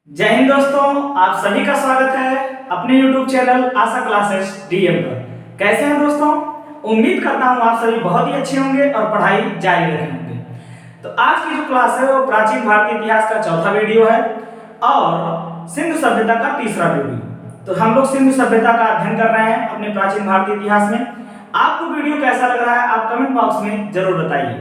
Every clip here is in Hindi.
जय हिंद दोस्तों, आप सभी का स्वागत है अपने YouTube चैनल आशा क्लासेस डीएम पर। कैसे हैं दोस्तों? उम्मीद करता हूं आप सभी बहुत ही अच्छे होंगे और पढ़ाई जारी रखे होंगे। तो आज की जो क्लास है वो प्राचीन भारतीय इतिहास का चौथा वीडियो है और सिंधु सभ्यता का तीसरा वीडियो। तो हम लोग सिंधु सभ्यता का अध्ययन कर रहे हैं अपने प्राचीन भारतीय इतिहास में। आपको वीडियो कैसा लग रहा है आप कमेंट बॉक्स में जरूर बताइए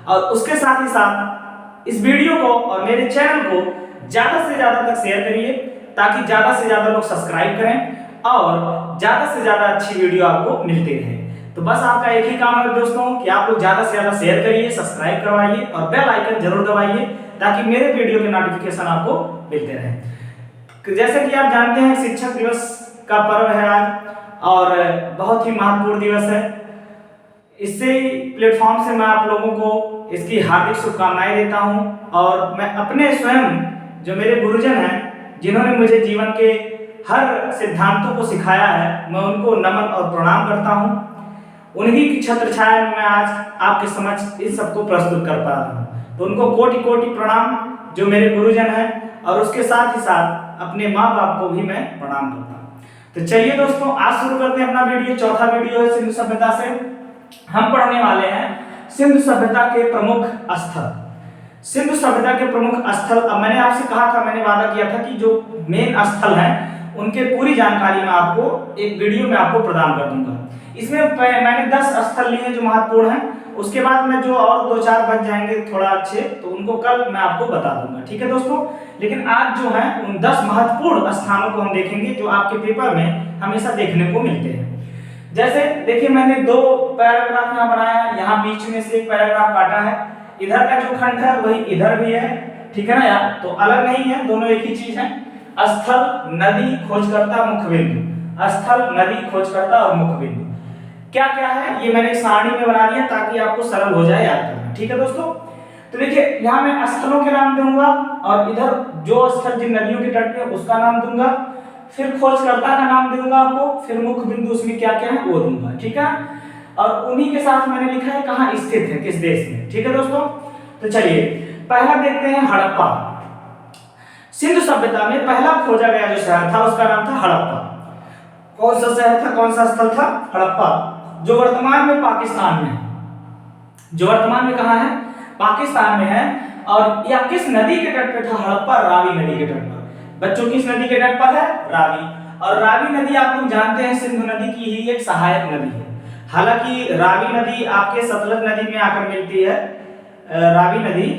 और उसके साथ ही साथ इस वीडियो को और मेरे चैनल को ज्यादा से ज्यादा तक शेयर करिए ताकि ज्यादा से ज्यादा लोग सब्सक्राइब करें और ज्यादा से ज्यादा अच्छी वीडियो आपको मिलती रहे। तो बस आपका एक ही काम है दोस्तों कि आप लोग ज्यादा से ज्यादा शेयर करिए, सब्सक्राइब करवाइए और बेल आइकन जरूर दबाइए ताकि मेरे वीडियो के नोटिफिकेशन आपको मिलते रहे। जैसे कि आप जानते हैं शिक्षक दिवस का पर्व है आज और बहुत ही महत्वपूर्ण दिवस है। इससे प्लेटफॉर्म से मैं आप लोगों को इसकी हार्दिक शुभकामनाएं देता हूं और मैं अपने स्वयं जो मेरे गुरुजन हैं जिन्होंने मुझे जीवन के हर सिद्धांतों को सिखाया है, मैं उनको नमन और प्रणाम करता हूं। उन्हीं की छत्र छाया में मैं आज आपके समक्ष इस सबको प्रस्तुत कर पा रहा हूं। तो उनको कोटि कोटि प्रणाम जो मेरे गुरुजन हैं और उसके साथ ही साथ अपने माँ बाप को भी मैं प्रणाम करता हूँ। तो चलिए दोस्तों आज शुरू करते हैं अपना वीडियो। चौथा वीडियो है सिंधु सभ्यता से। हम पढ़ने वाले हैं सिंधु सभ्यता के प्रमुख स्थल। सिंधु सभ्यता के प्रमुख स्थल, अब मैंने आपसे कहा था, मैंने वादा किया था कि जो मेन स्थल हैं उनके पूरी जानकारी मैं आपको एक वीडियो में आपको प्रदान कर दूंगा। इसमें मैंने 10 स्थल लिए हैं जो महत्वपूर्ण हैं। उसके बाद में जो और 2-4 बच जाएंगे थोड़ा अच्छे तो उनको कल मैं आपको बता दूंगा, ठीक है दोस्तों। लेकिन आज जो है उन 10 महत्वपूर्ण स्थानों को हम देखेंगे जो आपके पेपर में हमेशा देखने को मिलते हैं। जैसे देखिए मैंने 2 पैराग्राफ यहाँ बनाया है, यहाँ बीच में से एक पैराग्राफ काटा है। इधर का जो खंड है वही इधर भी है, ठीक है ना यार, तो अलग नहीं है, दोनों एक ही चीज है। स्थल, नदी, खोजकर्ता, मुख्य बिंदु। स्थल, नदी, खोजकर्ता और मुख्य बिंदु क्या क्या है ये मैंने एक सारणी में बना दिया ताकि आपको सरल हो जाए याद करना, ठीक है दोस्तों। तो देखिए यहाँ मैं स्थलों के नाम दूंगा और इधर जो स्थल जिन नदियों के तट पे उसका नाम दूंगा, फिर खोजकर्ता का नाम दूंगा आपको, फिर मुख्य बिंदु उसमें क्या क्या है वो दूंगा, ठीक है। और उन्हीं के साथ मैंने लिखा है कहाँ स्थित है, किस देश में, ठीक है दोस्तों। तो चलिए पहला देखते हैं हड़प्पा। सिंधु सभ्यता में पहला खोजा गया जो शहर था उसका नाम था हड़प्पा। कौन सा शहर था, कौन सा स्थल था? हड़प्पा, जो वर्तमान में पाकिस्तान में है। जो वर्तमान में कहाँ है? पाकिस्तान में है। और यह किस नदी के तट पे था हड़प्पा? रावी नदी के तट पर। बच्चों किस नदी के तट पर है? रावी। और रावी नदी आप लोग जानते हैं सिंधु नदी की ही एक सहायक नदी है। हालांकि रावी नदी आपके सतलज नदी में आकर मिलती है। रावी नदी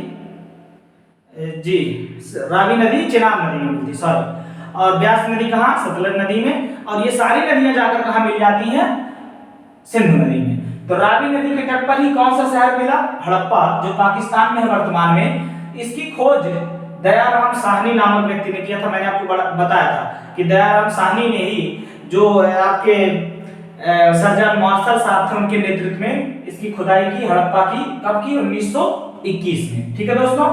जी रावी नदी चिनाब नदी में मिलती, सॉरी। और ब्यास नदी कहाँ? सतलज नदी में। और ये सारी नदियां जाकर कहाँ मिल जाती हैं? सिंधु नदी में। तो रावी नदी के तट पर ही कौन सा शहर मिला? हड़प्पा, जो पाकिस्तान में है वर्तमान में। इसकी खोज दयाराम साहनी नामक व्यक्ति ने किया था। मैंने आपको बताया था कि दयाराम साहनी ने ही जो आपके सर्जन मार्शल साहब थे उनके नेतृत्व में इसकी खुदाई की हड़प्पा की। कब की? 1921 में, ठीक है दोस्तों।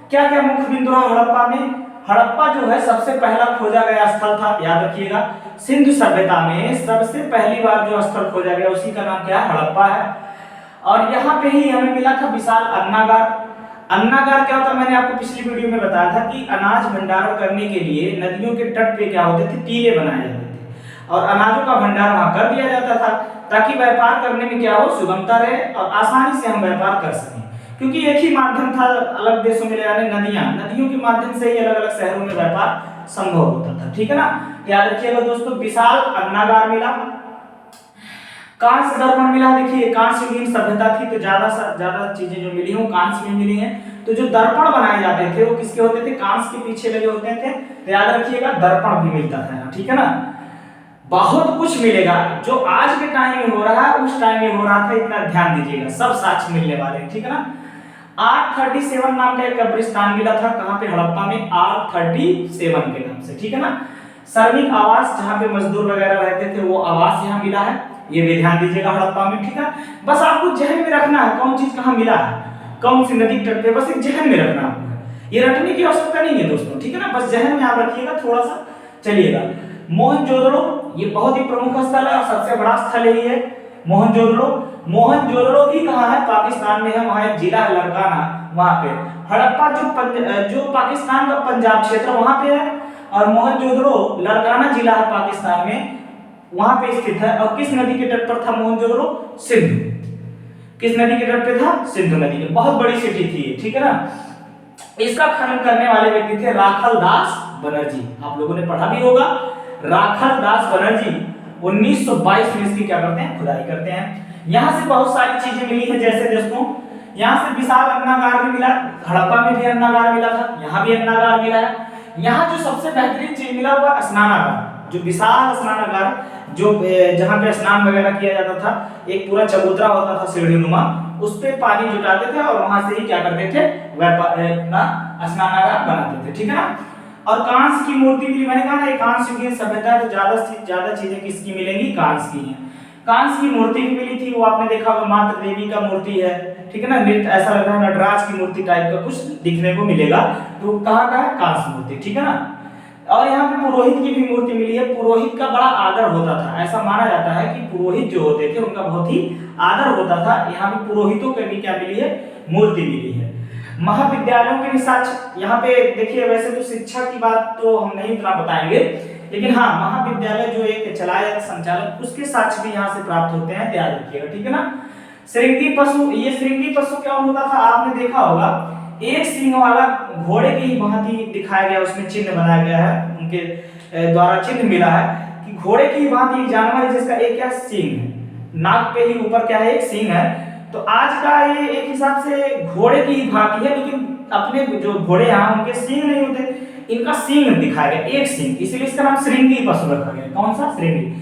क्या क्या मुख्य बिंदु है हड़प्पा में? हड़प्पा जो है सबसे पहला खोजा गया स्थल था, याद रखिएगा। सिंधु सभ्यता में सबसे पहली बार जो स्थल खोजा गया उसी का नाम क्या है? हड़प्पा है। और यहाँ पे ही हमें मिला था विशाल अन्नागार। अन्नागार क्या होता है? मैंने आपको पिछली वीडियो में बताया था कि अनाज भंडारण करने के लिए नदियों के तट पे क्या होते थे? टीले बनाए जाते थे और अनाजों का भंडार वहां कर दिया जाता था ताकि व्यापार करने में क्या हो? सुगमता रहे और आसानी से हम व्यापार कर सकें। क्योंकि एक ही माध्यम था अलग देशों में ले जाने, नदियों के माध्यम से ही अलग अलग शहरों में व्यापार संभव होता था, ठीक है ना। याद रखिएगा दोस्तों, विशाल अन्नागार मिला। कांस्य दर्पण मिला। देखिए कांस्ययुगीन सभ्यता थी तो ज्यादा चीजें जो मिली हैं कांस्य में मिली हैं। तो जो दर्पण बनाए जाते थे वो किसके होते थे? कांस्य के पीछे लगे होते थे। तो याद रखिएगा दर्पण भी मिलता था, ठीक है ना। बहुत कुछ मिलेगा जो आज के टाइम में हो रहा है उस टाइम में हो रहा था, इतना ध्यान दीजिएगा। सब साक्ष्य मिलने वाले हैं, ठीक है ना। 837 नाम का एक कब्रिस्तान मिला था। कहाँ पे? हड़प्पा में 837 के नाम से, ठीक है ना। श्रमिक आवास जहाँ पे मजदूर वगैरह रहते थे वो आवास यहाँ मिला है, ये भी ध्यान दीजिएगा हड़प्पा में, ठीक है। बस आपको जहन में रखना है कौन चीज कहाँ मिला है, कौन सी नदी तट पे, बस एक जहन में रखना आपको है। ये रटने की आवश्यकता नहीं है दोस्तों, ठीक है ना, बस जहन में आप रखिएगा थोड़ा सा। चलिएगा मोहनजोदड़ो, ये बहुत ही प्रमुख स्थल है और सबसे बड़ा स्थल यही है। मोहनजोदड़ो। मोहनजोदड़ो भी कहाँ है? पाकिस्तान में है, वहाँ एक जिला है लड़काना, वहाँ पे। हड़प्पा जो पाकिस्तान का पंजाब क्षेत्र वहाँ पे है, और मोहनजोदड़ो लड़काना जिला है पाकिस्तान में, वहाँ पे स्थित है। और किस नदी के तट पर था मोहनजोदड़ो? सिंधु। किस नदी के तट पे था? सिंधु नदी के। बहुत बड़ी सिटी थी, ठीक है ना। इसका खनन करने वाले व्यक्ति थे राखल दास बनर्जी। आप लोगों ने पढ़ा भी होगा। राखल दास बनर्जी 1922 में इसकी क्या करते हैं? खुदाई करते हैं। यहाँ से बहुत सारी चीजें मिली है, जैसे दोस्तों यहाँ से विशाल अन्नागार भी मिला, हड़प्पा में भी अन्नागार मिला था, यहाँ भी अन्नागार मिला है। यहाँ जो सबसे बेहतरीन चीज मिला हुआ स्नानागार, जो विशाल स्नानागार, जो जहाँ पे स्नान वगैरह किया जाता था, एक पूरा चबूतरा होता था सीढ़ीनुमा, उस पे पानी जुटाते थे और वहां से ही क्या करते थे? अपना स्नानागार बनाते थे, ठीक है ना। और कांस्य की मूर्ति भी, मैंने कहा ना कांस्य युगीन सभ्यता है, तो ज्यादा चीजें किसकी मिलेंगी? कांस्य की हैं। कांस्य की मूर्ति भी मिली थी, वो आपने देखा होगा, मातृ देवी का मूर्ति है, ठीक है ना। नृत्य ऐसा लग रहा है नटराज की मूर्ति टाइप का कुछ दिखने को मिलेगा, तो कहाँ का है? कांस्य मूर्ति, ठीक है ना। और यहाँ पे पुरोहित की भी मूर्ति मिली है। पुरोहित का बड़ा आदर होता था, ऐसा माना जाता है कि पुरोहित जो होते थे उनका बहुत ही आदर होता था। यहाँ पे पुरोहितों के भी क्या मिली है? मूर्ति मिली है। महाविद्यालयों के भी साक्ष्य यहाँ पे देखिए। वैसे तो शिक्षा की बात तो हम नहीं इतना बताएंगे, लेकिन हाँ, महाविद्यालय जो एक चलाया जाता संचालक, उसके साक्ष्य भी यहाँ से प्राप्त होते हैं, ध्यान रखिएगा, ठीक है ना। श्रृंगी पशु, ये श्रृंगी पशु क्या होता था? आपने देखा होगा, एक सींग वाला घोड़े की ही भांति दिखाया गया, उसमें चिन्ह बनाया गया है, उनके द्वारा चिन्ह मिला है कि घोड़े की भांति एक जानवर है जिसका एक क्या सींग है, नाक पे ही ऊपर क्या है? एक सींग है। तो आज का ये एक हिसाब से घोड़े की ही भांति है, लेकिन अपने जो घोड़े हैं उनके सींग नहीं होते, इनका सींग दिखाया गया, एक सींग, इसीलिए इसका नाम श्रृंगी पशु रखा गया। कौन सा? श्रृंगी।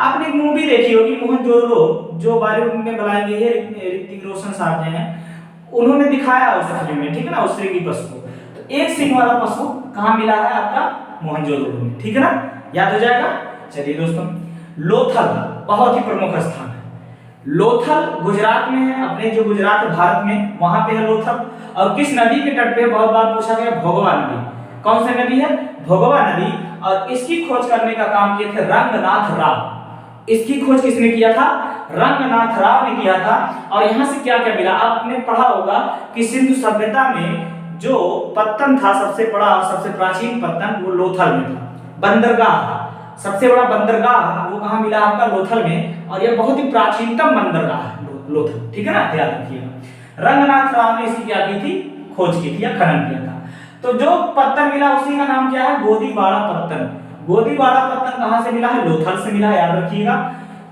आपने एक मूवी देखी होगी मोहनजोदड़ो, जो बॉलीवुड में बनाई गई है, ऋतिक रोशन साहब ने, उन्होंने दिखाया उस फिल्म में, ठीक है ना, उस श्रृंगी पशु को। तो एक सिंह वाला पशु कहाँ मिला है? आपका मोहनजोदड़ो में, ठीक है ना, याद हो जाएगा। चलिए दोस्तों, लोथल बहुत ही प्रमुख स्थान है। लोथल गुजरात में है, अपने जो गुजरात भारत में, वहां पे है लोथल। और किस नदी के तट पे? बहुत बार पूछा गया, भोगवा नदी। कौन सी नदी है? भोगवा नदी। और इसकी खोज करने का काम किए थे रंगनाथ राव। इसकी खोज किसने किया था? रंगनाथ राव ने किया था। और यहाँ से क्या क्या मिला? आपने पढ़ा होगा कि सिंधु सभ्यता में जो पत्तन था, सबसे बड़ा और सबसे प्राचीन पत्तन, वो लोथल में था। बंदरगाह, सबसे बड़ा बंदरगाह वो कहाँ मिला? आपका लोथल में। और यह बहुत ही प्राचीनतम बंदरगाह है लोथल, ठीक है ना, ध्यान रखिएगा। रंगनाथ राव ने इसकी क्या की थी? खोज की थी या खनन किया था। तो जो पत्तन मिला उसी का नाम क्या है? गोदीबाड़ा पत्तन। गोदीबाड़ा पत्तन कहाँ से मिला है? लोथल से मिला है, याद रखिएगा।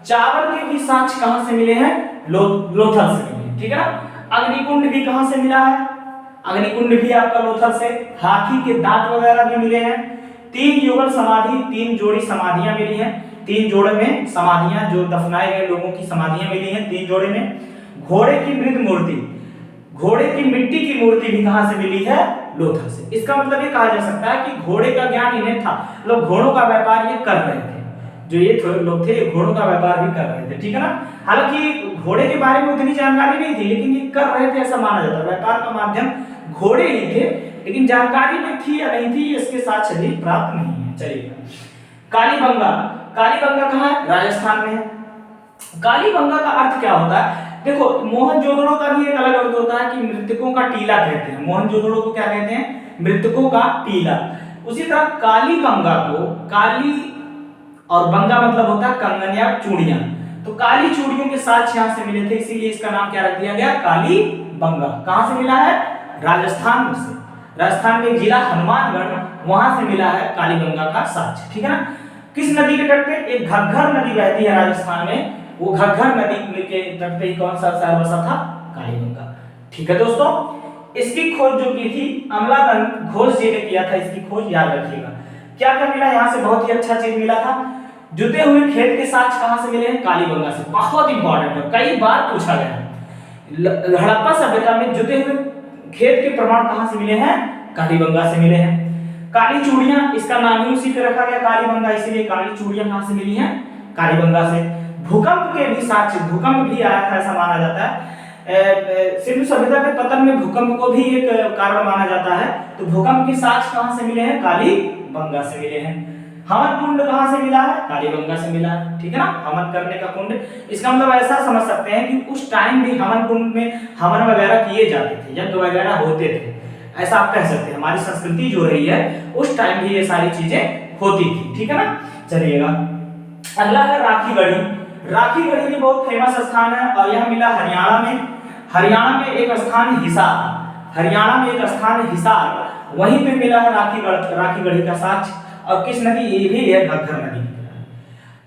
चावल के भी साक्ष्य कहाँ से मिले हैं? लोथल से मिले, ठीक है ना। अग्निकुंड भी कहाँ से मिला है? अग्निकुंड भी आपका लोथल से। हाथी के दांत वगैरह भी मिले हैं। 3 युगल समाधि, 3 जोड़ी समाधियां मिली हैं। 3 जोड़े में समाधियां, जो दफनाए गए लोगों की समाधियां मिली हैं 3 जोड़े में। घोड़े की मृत मूर्ति, घोड़े की मिट्टी की मूर्ति भी कहां से मिली है? लोथल से। इसका मतलब ये कहा जा सकता है कि घोड़े का ज्ञान इन्हें था, लोग घोड़ों का व्यापार ये कर रहे थे। जो ये लोग थे, घोड़ों का व्यापार भी कर रहे थे, ठीक है ना। हालांकि घोड़े के बारे में उतनी जानकारी नहीं थी, लेकिन ये कर रहे थे ऐसा माना जाता है। व्यापार का माध्यम घोड़े ही थे, लेकिन जानकारी में थी या नहीं थी इसके साक्ष्य भी प्राप्त नहीं है। चलिए, कालीबंगा। कालीबंगा कहाँ है? राजस्थान में है। कालीबंगा का अर्थ क्या होता है? देखो, मोहनजोदड़ो का भी एक अलग अर्थ होता है कि मृतकों का टीला कहते हैं। मोहनजोदड़ो को क्या कहते हैं? मृतकों का टीला। उसी तरह कालीबंगा को, काली और बंगा मतलब होता है कंगन या चूड़ियां, तो काली चूड़ियों के साक्ष्य यहां से मिले थे, इसीलिए इसका नाम क्या रख दिया गया? कालीबंगा। कहां से मिला है? राजस्थान से। राजस्थान में जिला हनुमानगढ़, वहां से मिला है कालीबंगा का साक्ष्य, ठीक है ना। किस नदी के तट पे? एक घग्गर नदी बहती है राजस्थान में, वो घग्गर नदी के तट पे कौन सा शहर बसा था? कालीबंगा, ठीक है दोस्तों। इसकी खोज जो की थी अमलानंद घोष जी ने किया था, इसकी खोज याद रखिएगा। क्या क्या मिला यहाँ से? बहुत ही अच्छा चीज मिला था। जुते हुए खेत के साक्ष्य कहां से मिले हैं? कालीबंगा से। बहुत इंपॉर्टेंट है, कई बार पूछा गया है। हड़प्पा सभ्यता में जुते हुए खेत के प्रमाण कहां से मिले हैं? कालीबंगा से मिले हैं। काली चूड़ियां, इसका नाम ही उसी पे रखा गया कालीबंगा, इसीलिए काली चूड़ियां कहां से मिली हैं? कालीबंगा से। भूकंप के भी साक्ष्य, भूकंप भी आया था ऐसा माना जाता है। सिंधु सभ्यता के पतन में भूकंप को भी एक कारण माना जाता है। तो भूकंप के साक्ष्य कहां से मिले हैं? कालीबंगा से मिले हैं। हवन कुंड कहाँ से मिला है? कालीगंगा से मिला है, ठीक है ना, हवन करने का कुंड। इसका मतलब ऐसा समझ सकते हैं कि उस टाइम भी हवन कुंड में हवन वगैरह किए जाते थे, यज्ञ वगैरह होते थे, ऐसा आप कह सकते हैं। हमारी संस्कृति जो रही है उस टाइम भी ये सारी चीजें होती थी, ठीक है ना। चलिएगा, अगला है राखी गढ़ी। राखी गढ़ी भी बहुत फेमस स्थान है और यह मिला हरियाणा में। हरियाणा में एक स्थान हिसार, हरियाणा में एक स्थान हिसार, वहीं पे मिला है राखी गढ़ी का साक्ष्य। और किस नदी? ये भी है घग्गर नदी के किनारे,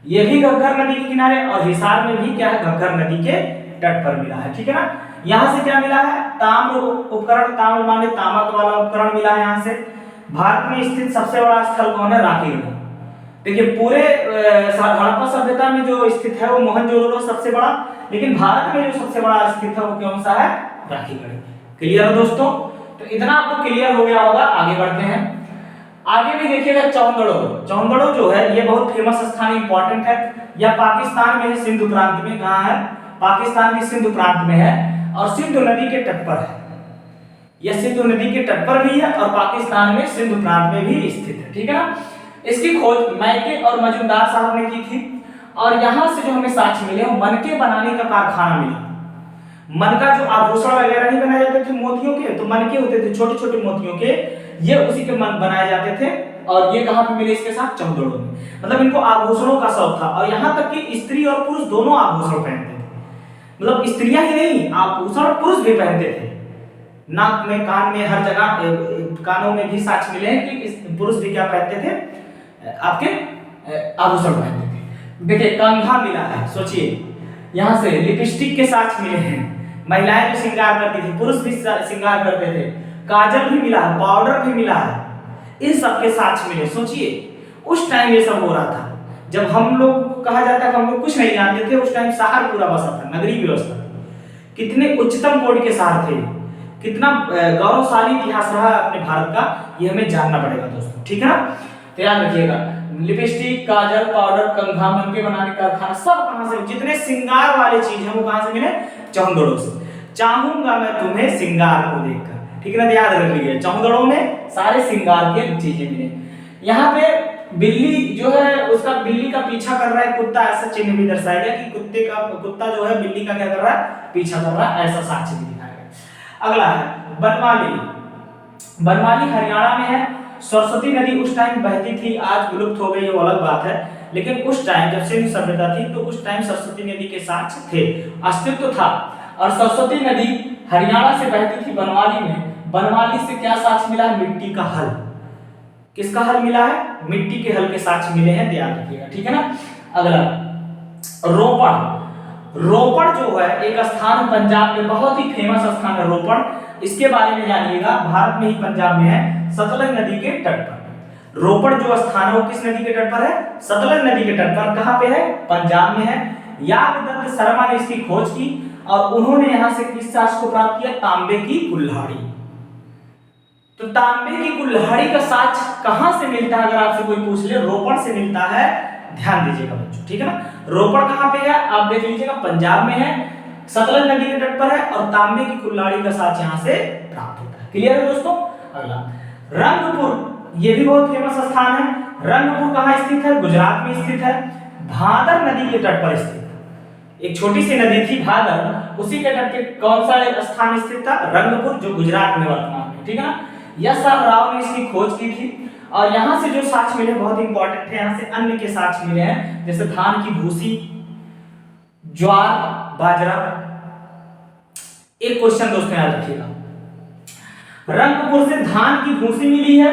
ये भी घग्गर नदी के किनारे, और हिसार में भी क्या है? घग्गर नदी के तट पर मिला है, ठीक है ना। यहाँ से क्या मिला है? ताम्र उपकरण, ताम्र माने तामक वाला उपकरण मिला है यहाँ से। भारत में स्थित सबसे बड़ा स्थल कौन है? राखी गढ़ी। देखिए पूरे हड़प्पा सभ्यता में जो स्थित है वो मोहनजोदड़ो सबसे बड़ा, लेकिन भारत में जो सबसे बड़ा स्थित है वो कौन सा है? राखी गढ़ी। क्लियर है दोस्तों? तो इतना आपको क्लियर हो गया होगा। आगे बढ़ते हैं। आगे भी देखिएगा चौंदड़ो। चौंदड़ो जो है ये बहुत फेमस स्थान, इंपॉर्टेंट है। यह पाकिस्तान में है, सिंधु प्रांत में। कहाँ है? पाकिस्तान के सिंधु प्रांत में है और सिंधु नदी के तट पर है। यह सिंधु नदी के तट पर भी है और पाकिस्तान में सिंधु प्रांत में भी स्थित है, ठीक है ना। इसकी खोज मैके और मजूमदार साहब ने की थी और यहाँ से जो हमें साक्ष्य मिले वो मनके बनाने का कारखाना मिला। मन का जो आभूषण वगैरह नहीं बनाए जाते थे मोतियों के, तो मनके होते थे छोटे छोटे मोतियों के, ये उसी के मन बनाए जाते थे। और ये कहाँ पे मिले इसके साथ? चौंदड़ो में। मतलब इनको आभूषणों का शौक था और यहाँ तक कि स्त्री और पुरुष दोनों आभूषण पहनते थे। मतलब स्त्रियां ही नहीं, आभूषण पुरुष भी पहनते थे। नाक में, कान में, हर जगह कानों में भी साक्ष्य मिले हैं कि पुरुष भी क्या पहनते थे? आपके आभूषण पहनते थे। देखिए कंघा मिला है, सोचिए यहाँ से लिपस्टिक के साक्ष्य मिले हैं। महिलाएं जो श्रृंगार करती थी, पुरुष भी श्रृंगार करते थे। काजल भी मिला है, पाउडर भी मिला है, इन सब के साक्ष्य मिले। सोचिए उस टाइम ये सब हो रहा था जब हम लोग कहा जाता है कि हम लोग कुछ नहीं जानते थे। उस टाइम शहर पूरा बसा था, नगरीय व्यवस्था थी। कितने उच्चतम कोटि के शहर थे, कितना गौरवशाली इतिहास रहा अपने भारत का, ये हमें जानना पड़ेगा दोस्तों, ठीक है ना। तो याद रखिएगा, लिपस्टिक, काजल, पाउडर, कंघा, मनके बनाने का कारखाना, सब कहां से? जितने श्रृंगार वाले चीज है वो कहां से मिले? चौंदड़ो से। चाहूंगा मैं तुम्हें श्रृंगार को देखकर, ठीक है ना। याद रख लीजिए, चौंदड़ो में सारे श्रृंगार के चीजें मिले। यहाँ पे बिल्ली जो है उसका, बिल्ली का पीछा कर रहा है कुत्ता, ऐसा चिन्ह भी दर्शाया गया कि कुत्ता जो है बिल्ली का क्या कर रहा है? पीछा कर रहा है, ऐसा साक्ष्य भी दिखाया गया। अगला है बनमाली। बनमाली हरियाणा में है। सरस्वती नदी उस टाइम बहती थी, आज विलुप्त हो गई वो अलग बात है, लेकिन उस टाइम जब सिंधु सभ्यता थी तो उस टाइम सरस्वती नदी के साक्ष्य थे, अस्तित्व था। और सरस्वती नदी हरियाणा से बहती थी बनमाली में। बनमाली से क्या साक्ष्य मिला? मिट्टी का हल। किसका हल मिला है? मिट्टी के हल के साक्ष्य मिले हैं, ध्यान रखिएगा, ठीक है ना। अगला रोपड़। रोपड़ जो है एक स्थान पंजाब में, बहुत ही फेमस स्थान है रोपड़। इसके बारे में जानिएगा, भारत में ही पंजाब में है, सतलज नदी के तट पर। रोपड़ जो स्थान है वो किस नदी के तट पर है? सतलज नदी के तट पर। कहां पे है? पंजाब में है। यादवदत्त शर्मा ने इसकी खोज की और उन्होंने यहां से किस साक्ष्य को प्राप्त किया? तांबे की कुल्हाड़ी। तो तांबे की कुल्हाड़ी का साक्ष्य कहां से मिलता है? अगर आपसे कोई पूछ ले, रोपड़ से मिलता है। ध्यान दीजिएगा बच्चों, ठीक है ना। रोपड़ कहां पे है? आप देख लीजिएगा, पंजाब में है, सतलज नदी के तट पर है और तांबे की कुल्हाड़ी का साक्ष्य यहां से प्राप्त होता है। क्लियर है दोस्तों? अगला रंगपुर, ये भी बहुत फेमस स्थान है। रंगपुर कहां स्थित है? गुजरात में स्थित है, भादर नदी के तट पर स्थित। एक छोटी सी नदी थी भादर, उसी के तट पे कौन सा स्थान स्थित था? रंगपुर, जो गुजरात में वर्तमान में, ठीक है ना। यश राव ने इसकी खोज की थी और यहाँ से जो साक्ष्य मिले बहुत इंपॉर्टेंट है। यहाँ से अन्य के साक्ष्य मिले हैं, जैसे धान की भूसी, ज्वार, बाजरा। एक क्वेश्चन दोस्तों याद रखिएगा, रंगपुर से धान की भूसी मिली है,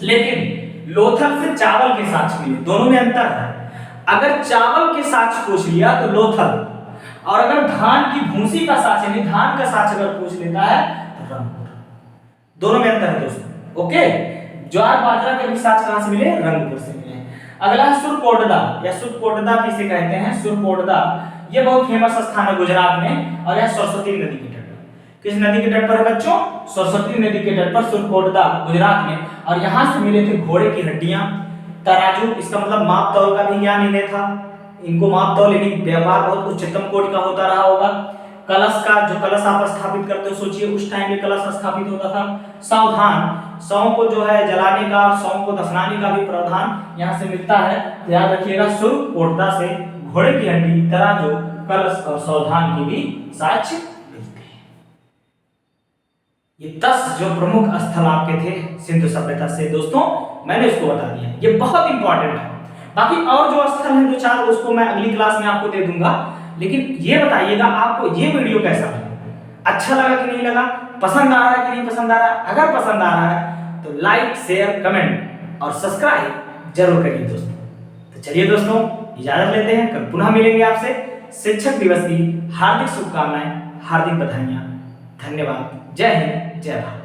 लेकिन लोथल से चावल के साक्ष्य मिले। दोनों में अंतर है। अगर चावल के साक्ष्य पूछ लिया तो लोथल, और अगर धान की भूसी का साक्ष्य, यानी धान का साक्ष्य अगर पूछ लेता है तो रंगपुर। दोनों में अंतर है दोस्तों, ओके। ज्वार बाजरा के भी साक्ष्य कहां से मिले? रंगपुर से मिले। अगला है सुरकोटदा, या सुरकोटदा भी इसे कहते हैं, सुरकोटदा। ये बहुत फेमस स्थान है गुजरात में और यह सरस्वती नदी के तट पर। किस नदी के तट पर है बच्चों? सरस्वती नदी के तट पर सुरकोटदा, गुजरात में। और यहां से मिले थे घोड़े की हड्डियां, तराजू, इसका मतलब माप तौल का भी ज्ञान इन्हें था। इनको माप तौल यानी व्यापार बहुत उच्चतम कोटि का होता रहा होगा। कलश का जो कलश आप स्थापित करते हो, सोचिए उस टाइम में कलश स्थापित होता था। सावधान, शव को जो है जलाने का, शव को दफनाने का भी प्रावधान यहाँ से मिलता है। तो याद रखिएगा, शुभ कोटदा से घोड़े की हड्डी, तराजू, कलश और सावधान की भी साक्ष्य मिलते हैं। ये 10 जो प्रमुख स्थल आपके थे सिंधु सभ्यता से दोस्तों, मैंने इसको बता दिया, ये बहुत इंपॉर्टेंट है। बाकी और जो स्थल हैं 2-4 उसको मैं अगली क्लास में आपको दे दूंगा। लेकिन ये बताइएगा आपको ये वीडियो कैसा लगा, अच्छा लगा कि नहीं लगा, पसंद आ रहा है कि नहीं पसंद आ रहा है। अगर पसंद आ रहा है तो लाइक, शेयर, कमेंट और सब्सक्राइब जरूर करिए दोस्तों। तो चलिए दोस्तों, इजाजत लेते हैं, कल पुनः मिलेंगे आपसे। शिक्षक दिवस की हार्दिक शुभकामनाएं, हार्दिक बधाइयां, धन्यवाद। जय हिंद, जय भारत।